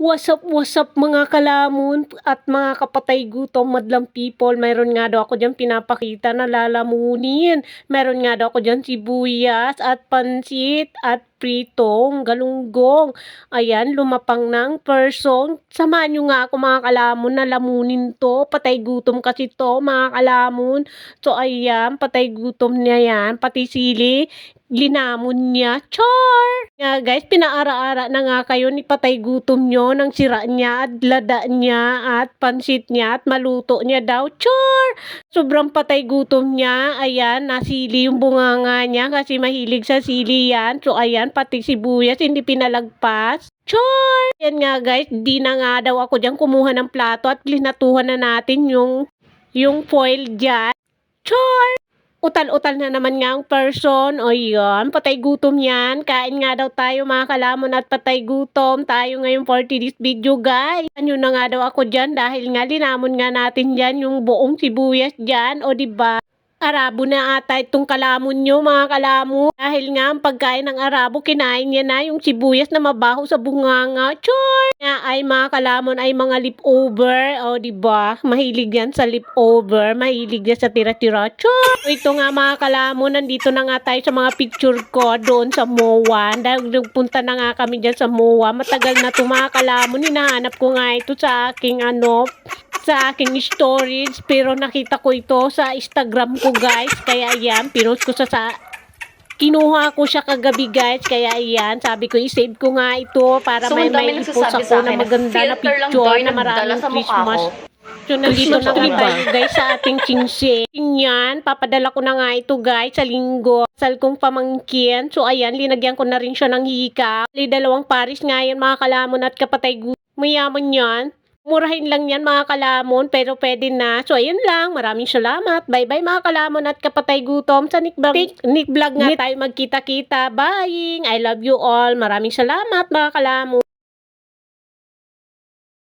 What's up mga kalamon at mga kapatay gutom madlang people. Mayroon nga daw ako dyan pinapakita na lalamunin. Mayroon nga daw ako dyan sibuyas at pansit at pritong galunggong. Ayan, lumapang ng person. Samahan nyo nga ako mga kalamon na lamunin to. Patay gutom kasi to mga kalamon. So ayan, patay gutom niya yan. Pati sili, linamon niya. Char! Nga guys, pinaara-ara na nga kayo ni patay gutom nyo ng sira niya at lada niya at pansit niya at maluto niya daw. Char! Sobrang patay gutom niya. Ayan, nasili yung bunganga niya kasi mahilig sa sili yan. So ayan, pati sibuyas hindi pinalagpas. Char! Yan nga guys, di na nga daw ako dyan kumuha ng plato at linatuhan na natin yung foil dyan. Char! Utal-utal na naman nga ang person. O yun, patay gutom yan. Kain nga daw tayo mga kalamon at patay gutom. Tayo ngayon for this video guys. Ano na nga daw ako dyan dahil nga linamon nga natin dyan yung buong sibuyas dyan. O diba? Arabo na ata itong kalamon nyo mga kalamon. Dahil nga ang pagkain ng Arabo, kinain niya na yung sibuyas na mabaho sa bunganga. Char! Nga ay mga kalamon ay mga leftover. O diba? Mahilig yan sa leftover. Mahilig yan sa tira-tira. Char! O ito nga mga kalamon, nandito na nga tayo sa mga picture ko doon sa MOA. Dahil nagpunta na nga kami dyan sa MOA. Matagal na ito mga kalamon. Hinahanap ko nga ito sa aking sa aking storage, pero nakita ko ito sa Instagram ko guys, kaya ayan, pinost ko kinuha ko siya kagabi guys, kaya ayan, sabi ko i-save ko nga ito para So, may i-post ako na maganda na picture na maraming Christmas. So, nandito na nga tayo guys sa ating chingshe. Yan, papadala ko na nga ito guys sa linggo. Sal kong pamangkin. So, ayan, linagyan ko na rin siya ng hika. Dalawang paris nga yan mga kalamon at kapatay gutom. Mayaman yan. Murahin lang yan mga kalamon, pero pwede na. So ayun lang, maraming salamat. Bye bye mga kalamon at kapatay gutom. Sa Nick Vlog nga tayo magkita-kita. Bye! I love you all. Maraming salamat mga kalamon.